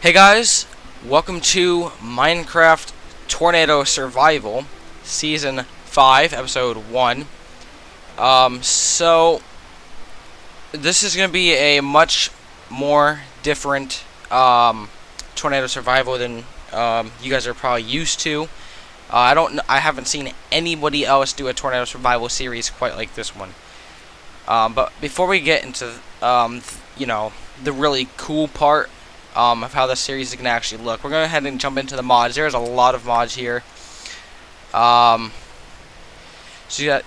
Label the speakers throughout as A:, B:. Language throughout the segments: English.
A: Hey guys, welcome to Minecraft Tornado Survival, Season 5, Episode 1. So this is going to be a much more different Tornado Survival than you guys are probably used to. I haven't seen anybody else do a Tornado Survival series quite like this one. But before we get into the really cool part of how the series is going to actually look, we're going to go ahead and jump into the mods. There's a lot of mods here. So you got,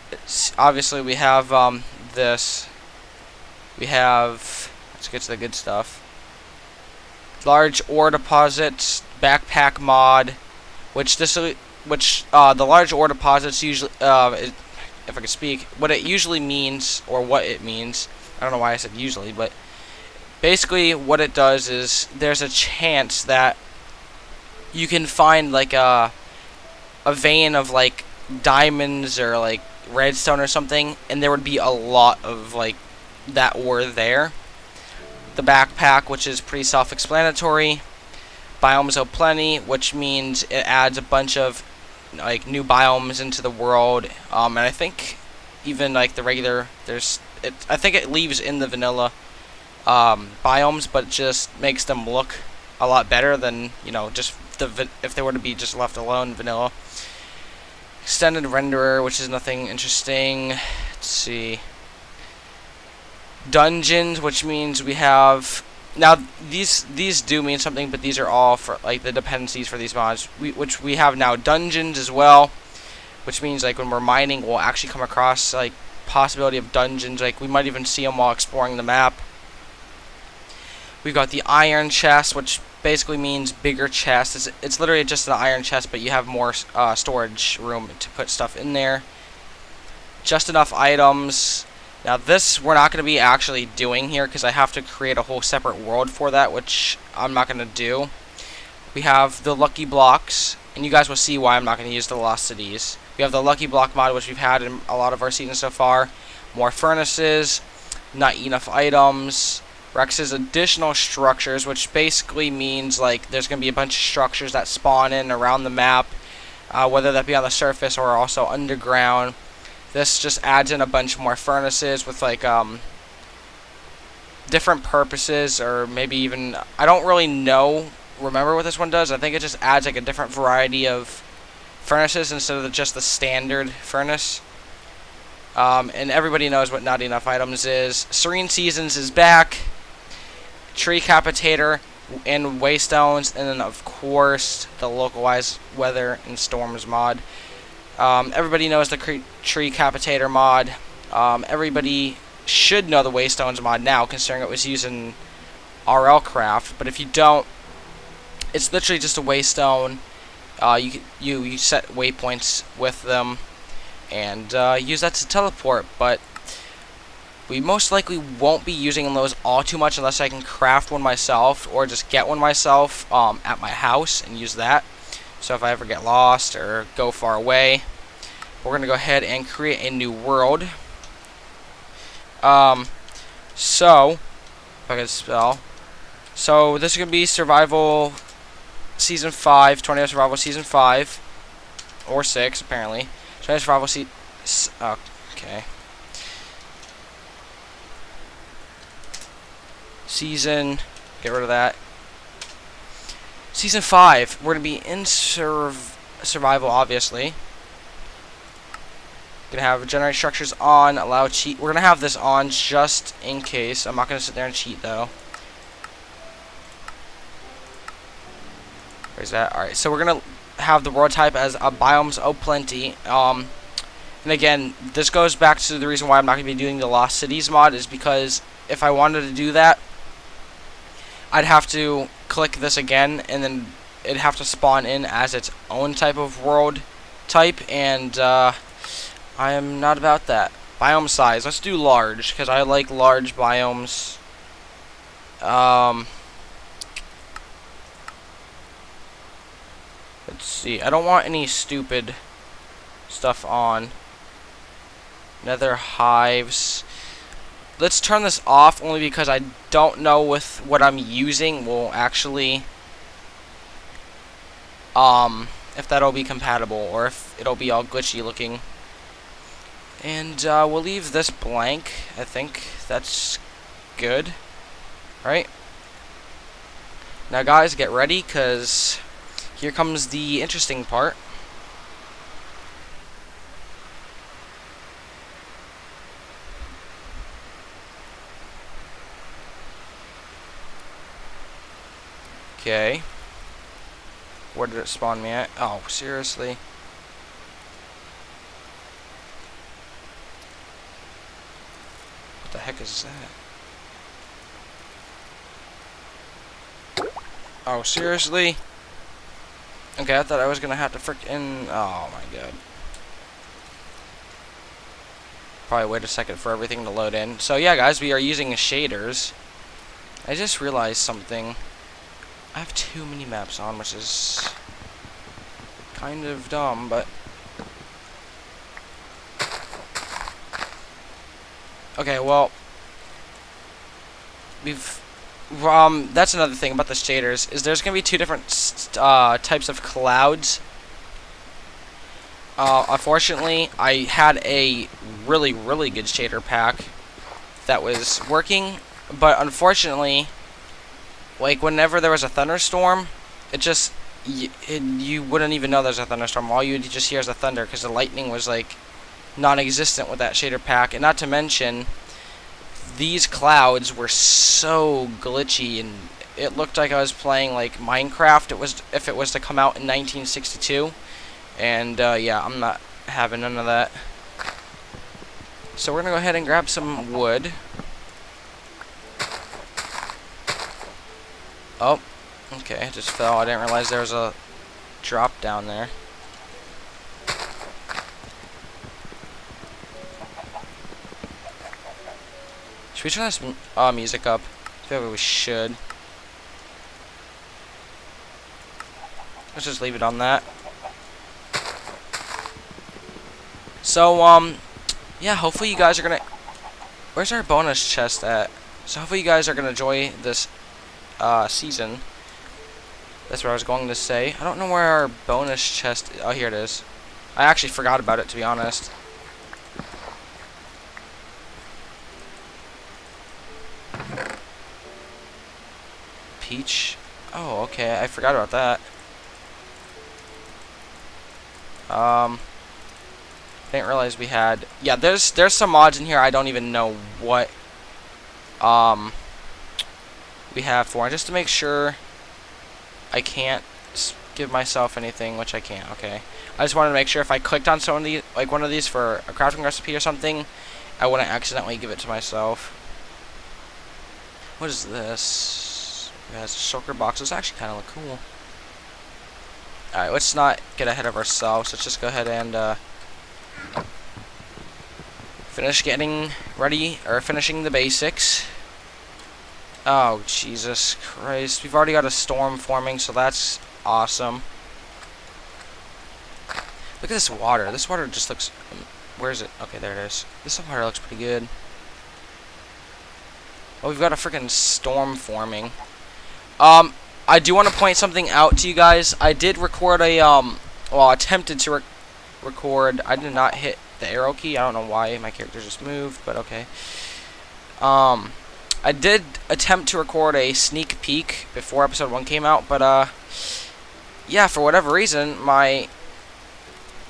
A: obviously we have this. We have, let's get to the good stuff. Large ore deposits, backpack mod, the large ore deposits usually, if I could speak, what it usually means, or what it means, I don't know why I said usually, but basically what it does is there's a chance that you can find like a vein of like diamonds or like redstone or something, and there would be a lot of like that ore there. The backpack, which is pretty self-explanatory. Biomes O'Plenty, which means it adds a bunch of like new biomes into the world, and I think even like the regular, I think it leaves in the vanilla biomes, but it just makes them look a lot better than just if they were to be just left alone vanilla. Extended renderer, which is nothing interesting. Let's see. Dungeons, which means we have now these do mean something, but these are all for like the dependencies for these mods. Which we have now dungeons as well, which means like when we're mining, we'll actually come across like possibility of dungeons. Like we might even see them while exploring the map. We've got the iron chest, which basically means bigger chest. It's literally just an iron chest, but you have more storage room to put stuff in there. Just enough items. Now this we're not going to be actually doing here because I have to create a whole separate world for that, which I'm not going to do. We have the lucky blocks, and you guys will see why I'm not going to use the lost cities. We have the lucky block mod, which we've had in a lot of our seasons so far. More furnaces, not enough items. Rex's additional structures, which basically means like there's going to be a bunch of structures that spawn in around the map, whether that be on the surface or also underground. This just adds in a bunch more furnaces with like different purposes, or maybe even, I don't really remember what this one does. I think it just adds like a different variety of furnaces instead of just the standard furnace. And everybody knows what not enough items is. Serene Seasons is back. Tree Capitator and Waystones, and then of course the localized weather and storms mod. Everybody knows the Tree Capitator mod. Everybody should know the Waystones mod now, considering it was used in RL Craft. But if you don't, it's literally just a waystone. You set waypoints with them and use that to teleport. But we most likely won't be using those all too much unless I can craft one myself, or just get one myself at my house and use that. So if I ever get lost or go far away, we're going to go ahead and create a new world. So, if I can spell. So this is going to be Survival Season 5, Tornado Survival Season 5, or 6 apparently. Tornado Survival okay. Season, get rid of that. Season 5, we're going to be in survival, obviously. Going to have generate structures on, allow cheat. We're going to have this on just in case. I'm not going to sit there and cheat, though. Where's that? Alright, so we're going to have the world type as a Biomes O'Plenty. And again, this goes back to the reason why I'm not going to be doing the Lost Cities mod, is because if I wanted to do that, I'd have to click this again, and then it'd have to spawn in as its own type of world type, and I am not about that. Biome size, let's do large, because I like large biomes. Let's see, I don't want any stupid stuff on. Nether hives. Let's turn this off only because I don't know with what I'm using will actually If that'll be compatible, or if it'll be all glitchy looking. And we'll leave this blank. I think that's good. Right? Now guys, get ready, because here comes the interesting part. Okay. Where did it spawn me at? Oh, seriously? What the heck is that? Oh, seriously? Okay, I thought I was gonna have to frickin'... Oh my god. Probably wait a second for everything to load in. So yeah, guys, we are using shaders. I just realized something. I have too many maps on, which is kind of dumb, but... Okay, well... that's another thing about the shaders, is there's going to be two different types of clouds. Unfortunately, I had a really, really good shader pack that was working, but unfortunately... Like, whenever there was a thunderstorm, it just, you wouldn't even know there's a thunderstorm. All you'd just hear is the thunder, because the lightning was, like, non-existent with that shader pack. And not to mention, these clouds were so glitchy, and it looked like I was playing, like, Minecraft if it was to come out in 1962. And, yeah, I'm not having none of that. So we're going to go ahead and grab some wood. Oh, okay, it just fell. I didn't realize there was a drop down there. Should we turn this music up? Maybe we should. Let's just leave it on that. So, yeah, hopefully you guys are gonna... Where's our bonus chest at? So hopefully you guys are gonna enjoy this season. That's what I was going to say. I don't know where our bonus chest... Oh, here it is. I actually forgot about it, to be honest. Peach. Oh, okay. I forgot about that. Didn't realize we had... Yeah, there's some mods in here I don't even know what we have for. Just to make sure I can't give myself anything, which I can't. Okay. I just wanted to make sure if I clicked on some of these, like one of these for a crafting recipe or something, I wouldn't accidentally give it to myself. What is this? It has a shulker box. This actually kind of look cool. Alright, let's not get ahead of ourselves. Let's just go ahead and finish getting ready, or finishing the basics. Oh, Jesus Christ. We've already got a storm forming, so that's awesome. Look at this water. This water just looks... Where is it? Okay, there it is. This water looks pretty good. Oh, we've got a freaking storm forming. I do want to point something out to you guys. I did record a, well, attempted to record. I did not hit the arrow key. I don't know why. My character just moved, but okay. I did attempt to record a sneak peek before episode 1 came out, but, yeah, for whatever reason, my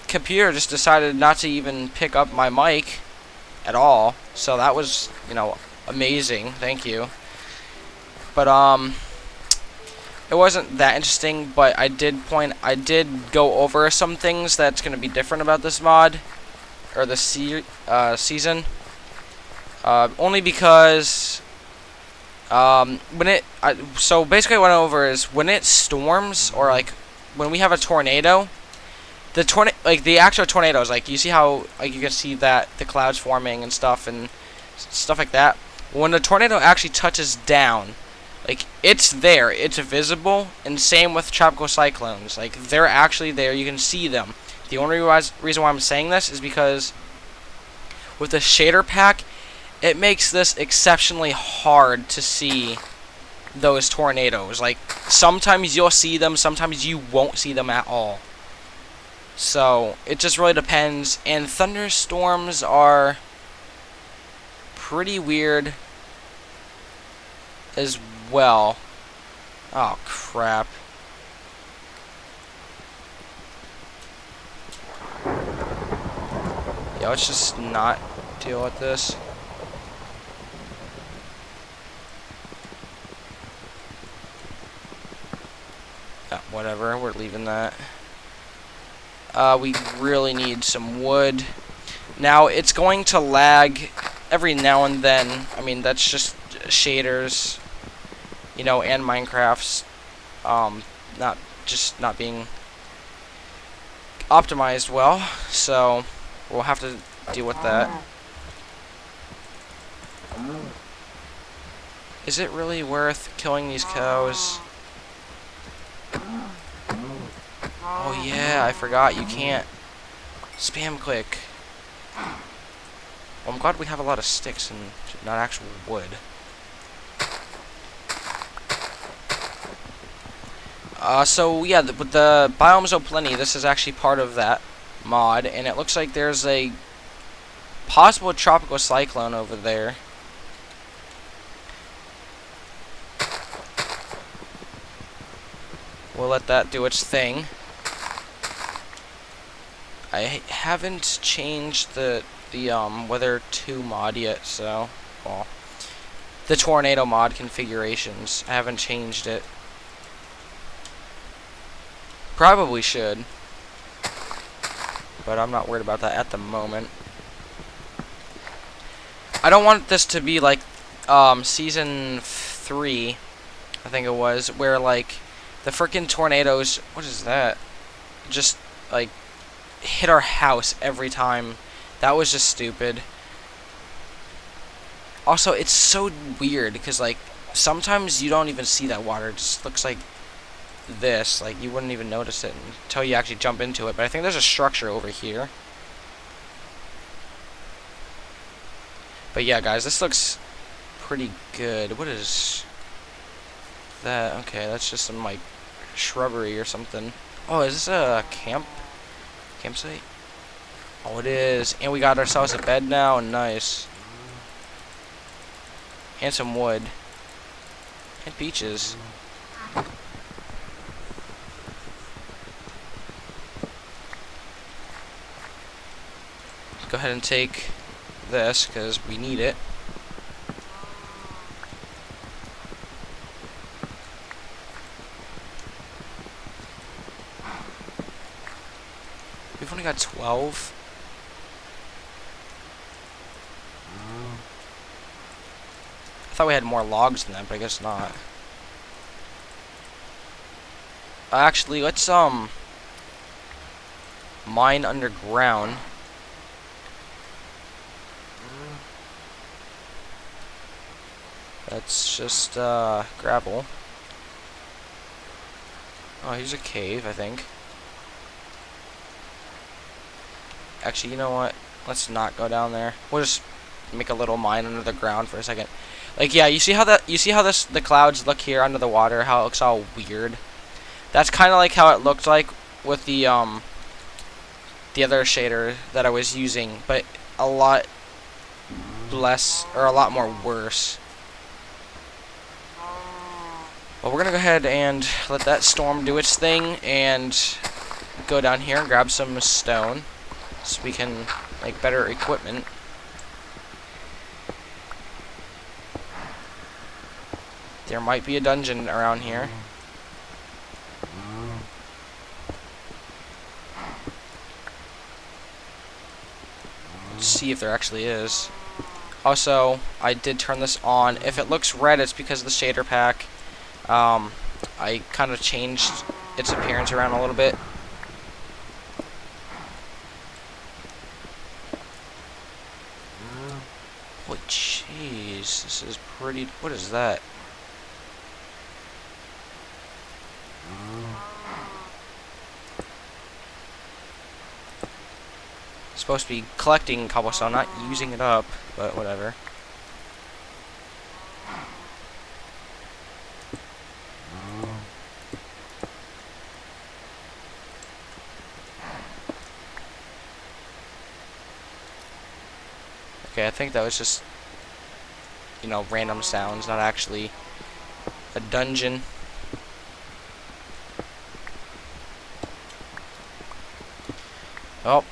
A: computer just decided not to even pick up my mic at all. So that was, you know, amazing. Thank you. But, it wasn't that interesting, but I did go over some things that's going to be different about this mod, or the season. Only because, so basically what I went over is when it storms, or like when we have a tornado, the actual tornadoes, like you see how, like you can see that the clouds forming and stuff like that. When the tornado actually touches down, like, it's there, it's visible, and same with tropical cyclones. Like, they're actually there, you can see them. The only reason why I'm saying this is because with the shader pack, it makes this exceptionally hard to see those tornadoes. Like, sometimes you'll see them, sometimes you won't see them at all. So, it just really depends. And thunderstorms are pretty weird as well. Oh, crap. Yeah, let's just not deal with this. Yeah, whatever, we're leaving that. We really need some wood. Now, it's going to lag every now and then. I mean, that's just shaders, you know, and Minecraft's not being optimized well, so we'll have to deal with that. Is it really worth killing these cows? Oh yeah, I forgot, you can't spam click. Well, I'm glad we have a lot of sticks and not actual wood. So yeah, with the Biomes O' Plenty, this is actually part of that mod, and it looks like there's a possible tropical cyclone over there. We'll let that do its thing. I haven't changed the Weather 2 mod yet, so, well, the tornado mod configurations. I haven't changed it. Probably should, but I'm not worried about that at the moment. I don't want this to be like season 3, I think it was, where like the frickin' tornadoes, what is that? Just like hit our house every time. That was just stupid. Also, it's so weird because like sometimes you don't even see that water. It just looks like this, like you wouldn't even notice it until you actually jump into it. But I think there's a structure over here. But yeah, guys, this looks pretty good. What is that? Okay, that's just some like shrubbery or something. Oh, is this a campsite? Oh, it is. And we got ourselves a bed now. Nice. And some wood. And peaches. Go ahead and take this because we need it. We've only got 12. I thought we had more logs than that, but I guess not. Actually, let's mine underground. That's just gravel. Oh, here's a cave, I think. Actually, you know what? Let's not go down there. We'll just make a little mine under the ground for a second. Like, yeah, you see how the clouds look here under the water? How it looks all weird. That's kind of like how it looked like with the other shader that I was using, but a lot less, or a lot more worse. Well, we're gonna go ahead and let that storm do its thing and go down here and grab some stone so we can make better equipment. There might be a dungeon around here. Let's see if there actually is. Also, I did turn this on. If it looks red, it's because of the shader pack. I kind of changed its appearance around a little bit. Oh, jeez, this is pretty. What is that? Supposed to be collecting cobblestone, not using it up, but whatever. Okay, I think that was just, you know, random sounds, not actually a dungeon. Well,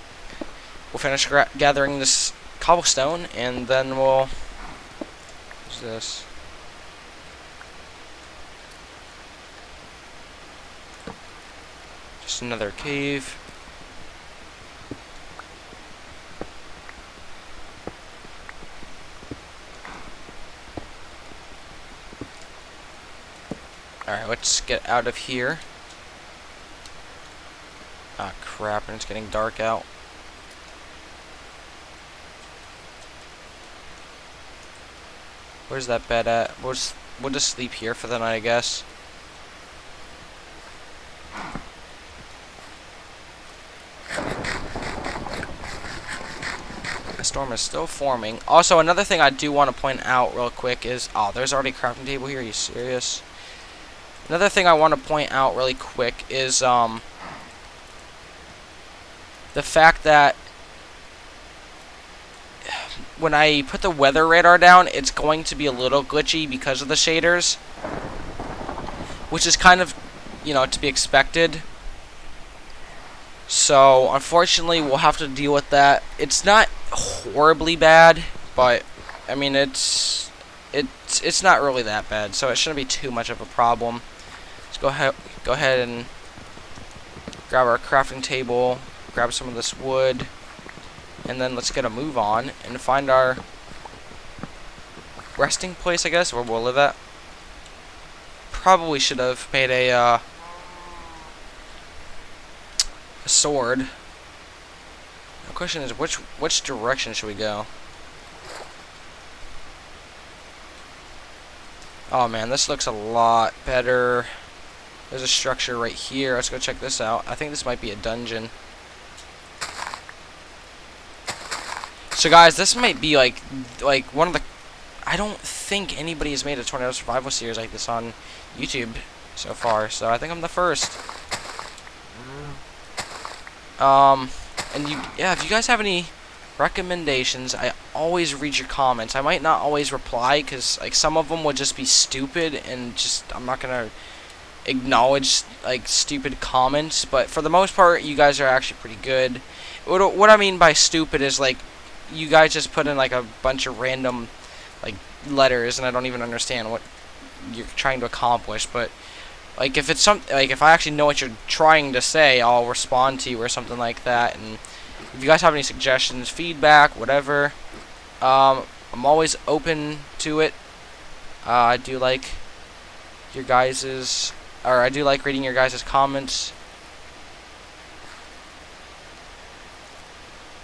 A: we'll finish gathering this cobblestone, and then we'll... What's this? Just another cave. Alright, let's get out of here. Ah, crap, and it's getting dark out. Where's that bed at? We'll just sleep here for the night, I guess. The storm is still forming. Also, another thing I do want to point out real quick is... Oh, there's already a crafting table here. Are you serious? Another thing I want to point out really quick is the fact that when I put the weather radar down, it's going to be a little glitchy because of the shaders, which is kind of, you know, to be expected. So unfortunately, we'll have to deal with that. It's not horribly bad, but I mean it's not really that bad, so it shouldn't be too much of a problem. Let's go ahead and grab our crafting table, grab some of this wood, and then let's get a move on and find our resting place, I guess, where we'll live at. Probably should have made a sword. The question is, which direction should we go? Oh man, this looks a lot better. There's a structure right here. Let's go check this out. I think this might be a dungeon. So guys, this might be like one of the... I don't think anybody has made a tornado survival series like this on YouTube so far, so I think I'm the first. And if you guys have any recommendations, I always read your comments. I might not always reply because like some of them would just be stupid and just I'm not gonna acknowledge like stupid comments, but for the most part you guys are actually pretty good. What I mean by stupid is like you guys just put in like a bunch of random like letters and I don't even understand what you're trying to accomplish, but like if it's if I actually know what you're trying to say, I'll respond to you or something like that. And if you guys have any suggestions, feedback, whatever, I'm always open to it. I do like your guys's, or I do like reading your guys' comments.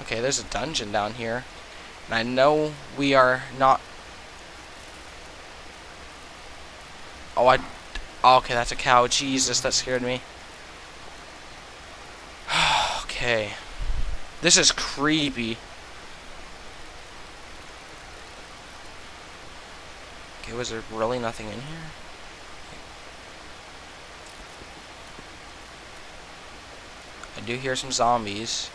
A: Okay, there's a dungeon down here, and I know we are not... Oh, okay, that's a cow. Jesus, that scared me. Okay. This is creepy. Okay, was there really nothing in here? I do hear some zombies.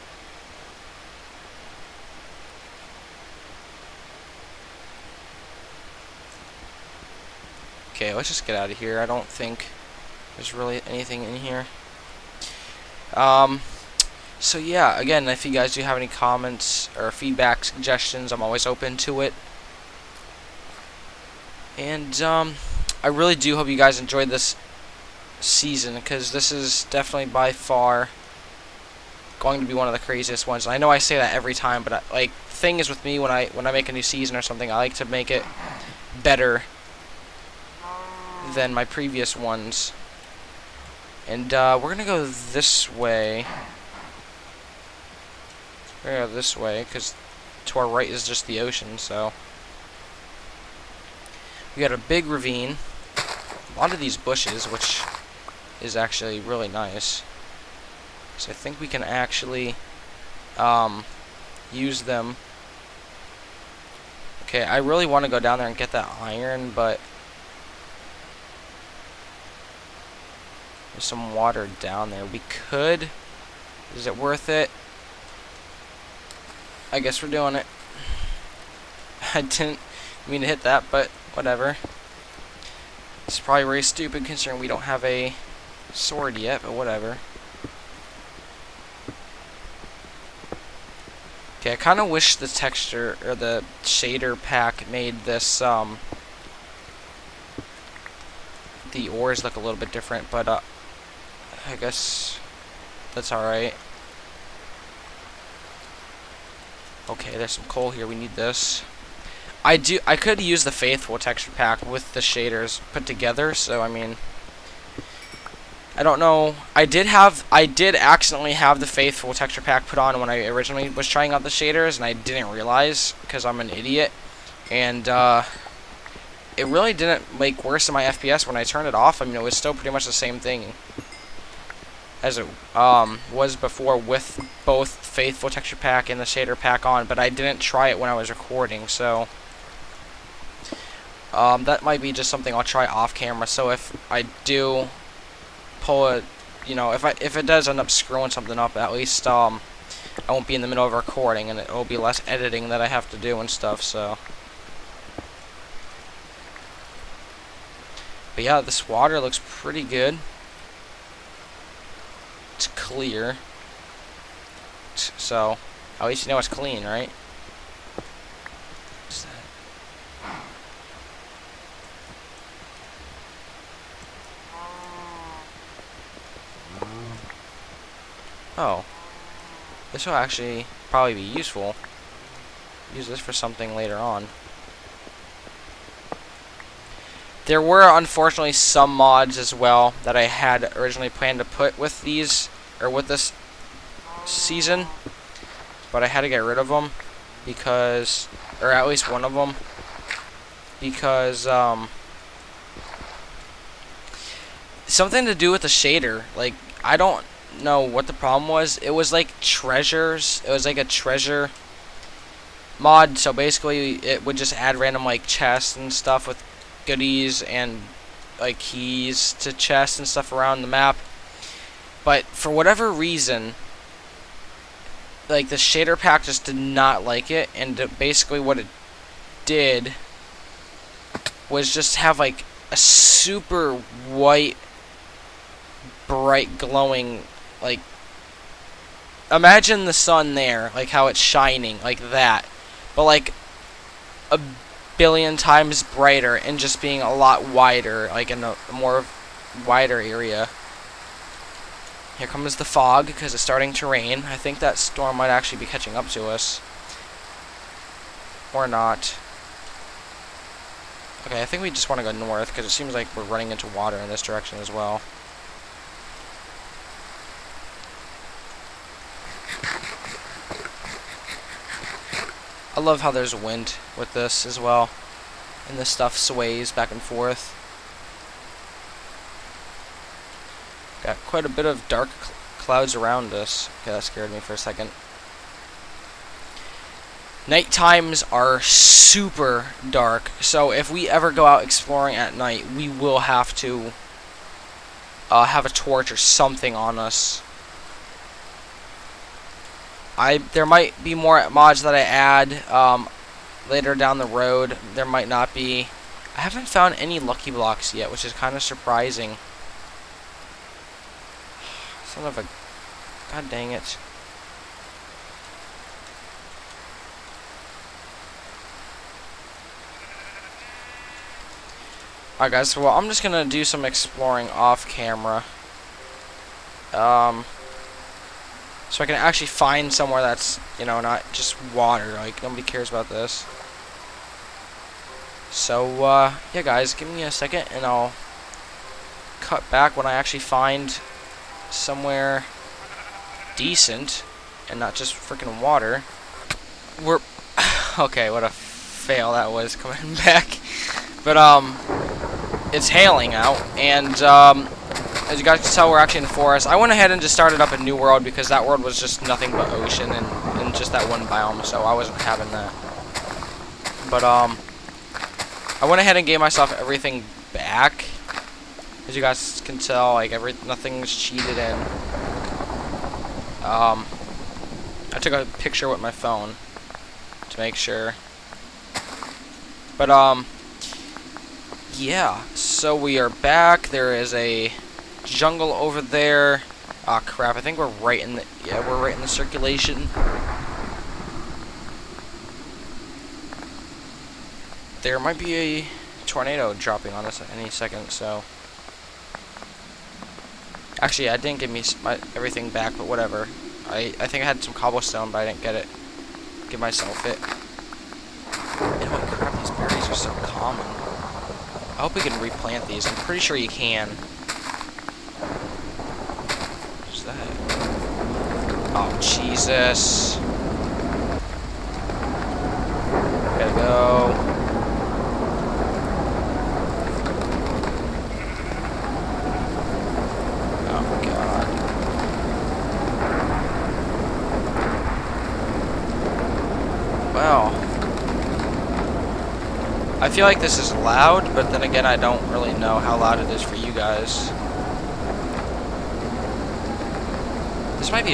A: Okay, let's just get out of here. I don't think there's really anything in here. So yeah, again, if you guys do have any comments or feedback, suggestions, I'm always open to it. And I really do hope you guys enjoyed this season, because this is definitely by far going to be one of the craziest ones. And I know I say that every time, but like thing is with me, when I make a new season or something, I like to make it better than my previous ones. And we're gonna go this way. We're gonna go this way because to our right is just the ocean. So we got a big ravine, a lot of these bushes, which is actually really nice. So I think we can actually use them. Okay, I really want to go down there and get that iron, but there's some water down there. We could. Is it worth it? I guess we're doing it. I didn't mean to hit that, but whatever. It's probably very stupid considering we don't have a sword yet, but whatever. Okay, I kind of wish the texture or the shader pack made this the ores look a little bit different, but I guess that's alright. Okay, there's some coal here. We need this. I could use the faithful texture pack with the shaders put together, so I mean, I don't know. I did accidentally have the faithful texture pack put on when I originally was trying out the shaders, and I didn't realize because I'm an idiot. And it really didn't make worse in my FPS when I turned it off. I mean, it was still pretty much the same thing as it was before with both faithful texture pack and the shader pack on, but I didn't try it when I was recording, so that might be just something I'll try off camera. So if I do pull it, you know, if it does end up screwing something up, at least I won't be in the middle of recording, and it will be less editing that I have to do and stuff. So, but yeah, this water looks pretty good. It's clear, so at least you know it's clean, right? What's that? Oh, this will actually probably be useful. Use this for something later on. There were unfortunately some mods as well that I had originally planned to put with these, or with this season, but I had to get rid of them because, or at least one of them, because something to do with the shader. Like, I don't know what the problem was. It was like treasures. It was like a treasure mod, so basically it would just add random like chests and stuff with goodies and like keys to chests and stuff around the map, but for whatever reason, like the shader pack just did not like it, and basically what it did was just have like a super white, bright, glowing, like, imagine the sun there, like how it's shining like that, but like a billion times brighter and just being a lot wider, like in a more wider area. Here comes the fog because it's starting to rain. I think that storm might actually be catching up to us, or not. Okay, I think we just want to go north because it seems like we're running into water in this direction as well. I love how there's wind with this as well, and this stuff sways back and forth. Got quite a bit of dark clouds around us. Okay, that scared me for a second. Night times are super dark, so if we ever go out exploring at night, we will have to have a torch or something on us. There might be more mods that I add later down the road. There might not be. I haven't found any lucky blocks yet, which is kind of surprising. Son of a... God dang it. Alright guys, well I'm just gonna do some exploring off camera. So I can actually find somewhere that's, you know, not just water. Like, nobody cares about this. So, yeah guys, give me a second and I'll cut back when I actually find somewhere decent and not just freaking water. We're... Okay, what a fail that was coming back. But, it's hailing out, and, as you guys can tell, we're actually in the forest. I went ahead and just started up a new world because that world was just nothing but ocean and just that one biome, so I wasn't having that. But, I went ahead and gave myself everything back. As you guys can tell, like, nothing's cheated in. I took a picture with my phone to make sure. But yeah. So we are back. There is a jungle over there. Ah, crap. I think we're right in the we're right in the circulation. There might be a tornado dropping on us at any second. So actually, I didn't give me everything back, but whatever. I think I had some cobblestone, but I didn't get it. Give myself it. And holy crap, these berries are so common. I hope we can replant these. I'm pretty sure you can. What's that? Oh, Jesus. Gotta go. Oh, God. Well. I feel like this is loud, but then again, I don't really know how loud it is for you guys. This might be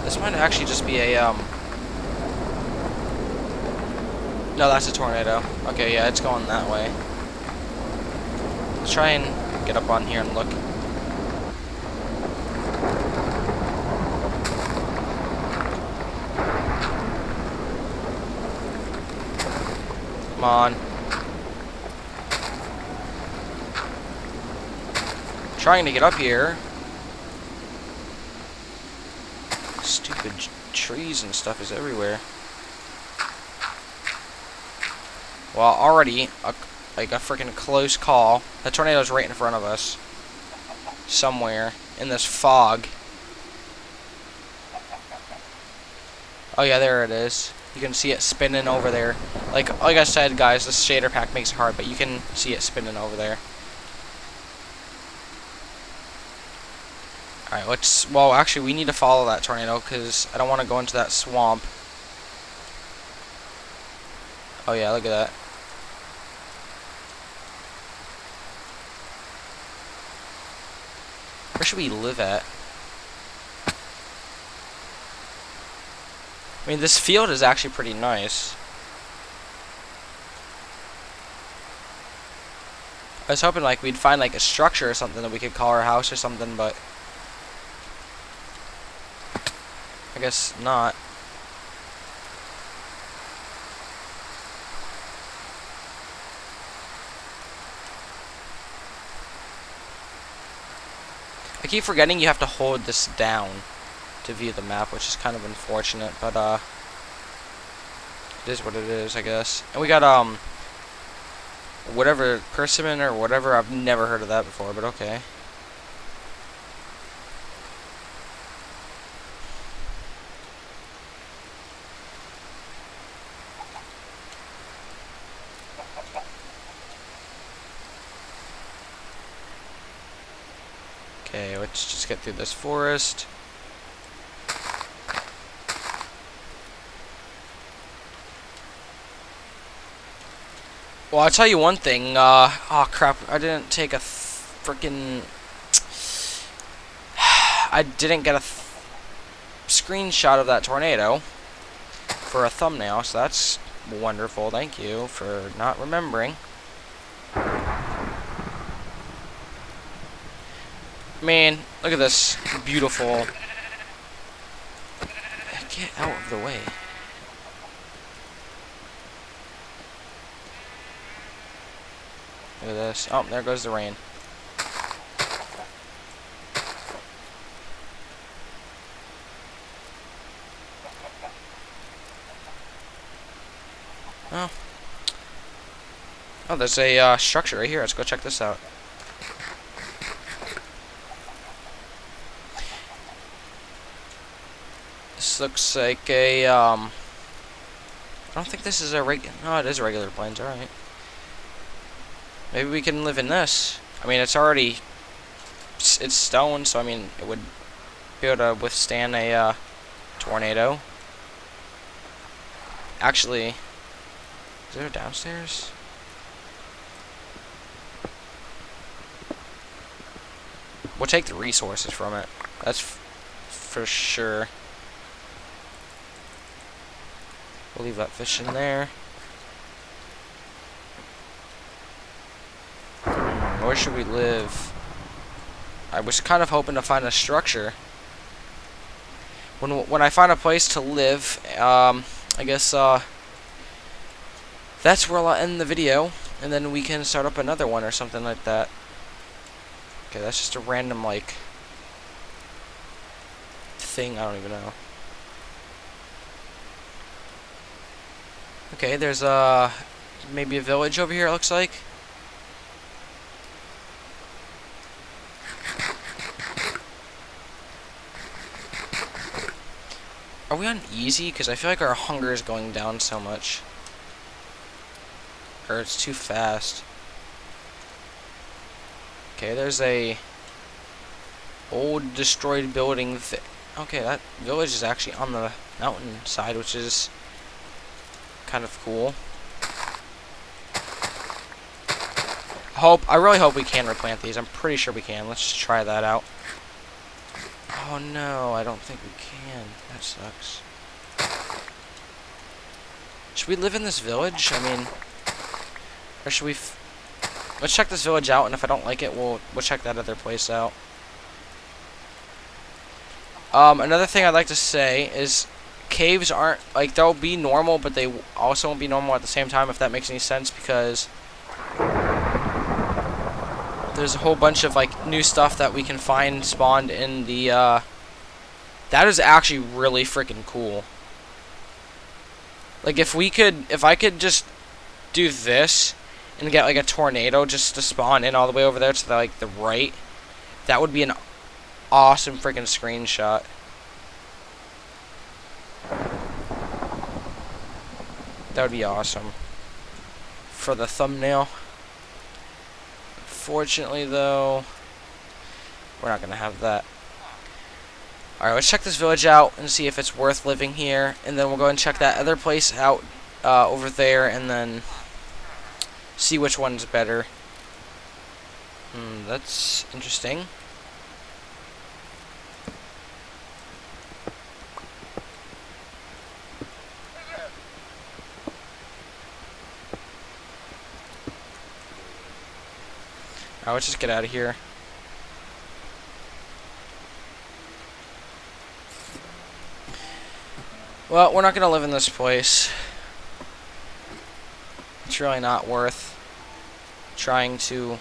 A: this might actually just be a, no, that's a tornado. Okay, yeah, it's going that way. Let's try and get up on here and look. Come on. Trying to get up here. Stupid trees and stuff is everywhere. Well, already like a freaking close call. The tornado's right in front of us. Somewhere in this fog. Oh yeah, there it is. You can see it spinning over there. Like I said, guys, this shader pack makes it hard, but you can see it spinning over there. Alright, let's... Well, actually, we need to follow that tornado, because I don't want to go into that swamp. Oh, yeah, look at that. Where should we live at? I mean, this field is actually pretty nice. I was hoping, like, we'd find, like, a structure or something that we could call our house or something, but... I guess not. I keep forgetting you have to hold this down to view the map, which is kind of unfortunate, but it is what it is, I guess. And we got whatever persimmon or whatever. I've never heard of that before, but okay. Okay, let's just get through this forest. Well, I'll tell you one thing. Oh crap! I didn't take a freaking. I didn't get a screenshot of that tornado for a thumbnail, so that's wonderful. Thank you for not remembering. Man, look at this beautiful. Get out of the way. Look at this. Oh, there goes the rain. Oh. Oh, there's a structure right here. Let's go check this out. This looks like a, I don't think this is a regular... No, it is a regular plains. Alright. Maybe we can live in this. I mean, it's already... It's stone, so I mean, it would be able to withstand a, tornado. Actually... Is there a downstairs? We'll take the resources from it. That's for sure. We'll leave that fish in there. where should we live? I was kind of hoping to find a structure. When I find a place to live, I guess that's where I'll end the video, and then we can start up another one or something like that. Okay, that's just a random like thing. I don't even know. Okay, there's maybe a village over here. It looks like. Are we on easy? Because I feel like our hunger is going down so much. Or it's too fast. Okay, there's a old destroyed building. Okay, that village is actually on the mountain side, which is kind of cool. I really hope we can replant these. I'm pretty sure we can. Let's just try that out. Oh no, I don't think we can. That sucks. Should we live in this village? I mean, or should we? Let's check this village out, and if I don't like it, we'll check that other place out. Another thing I'd like to say is caves aren't like they'll be normal, but they also won't be normal at the same time. If that makes any sense, because there's a whole bunch of like new stuff that we can find spawned in the that is actually really freaking cool. Like if I could just do this and get like a tornado just to spawn in all the way over there to the right, that would be an awesome freaking screenshot. That would be awesome for the thumbnail. Fortunately, though, we're not gonna have that. Alright, let's check this village out and see if it's worth living here, and then we'll go and check that other place out over there, and then see which one's better. That's interesting. Alright, let's just get out of here. Well, we're not going to live in this place. It's really not worth trying to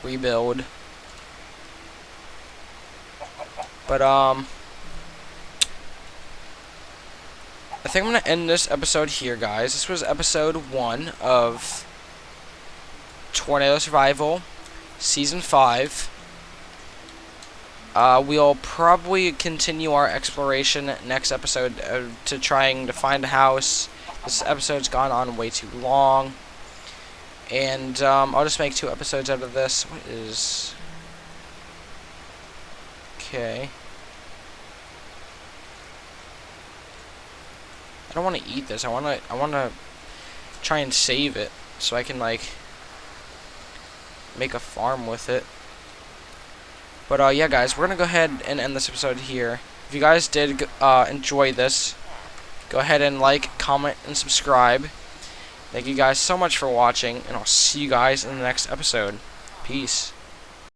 A: rebuild. But, I think I'm going to end this episode here, guys. This was episode 1 of Tornado Survival, Season 5. We'll probably continue our exploration next episode to trying to find a house. This episode's gone on way too long. And I'll just make 2 episodes out of this. What is... Okay. I don't want to eat this. I want to try and save it so I can like make a farm with it. But yeah, guys, we're gonna go ahead and end this episode here. If you guys did enjoy this, go ahead and like, comment, and subscribe. Thank you guys so much for watching, and I'll see you guys in the next episode. Peace.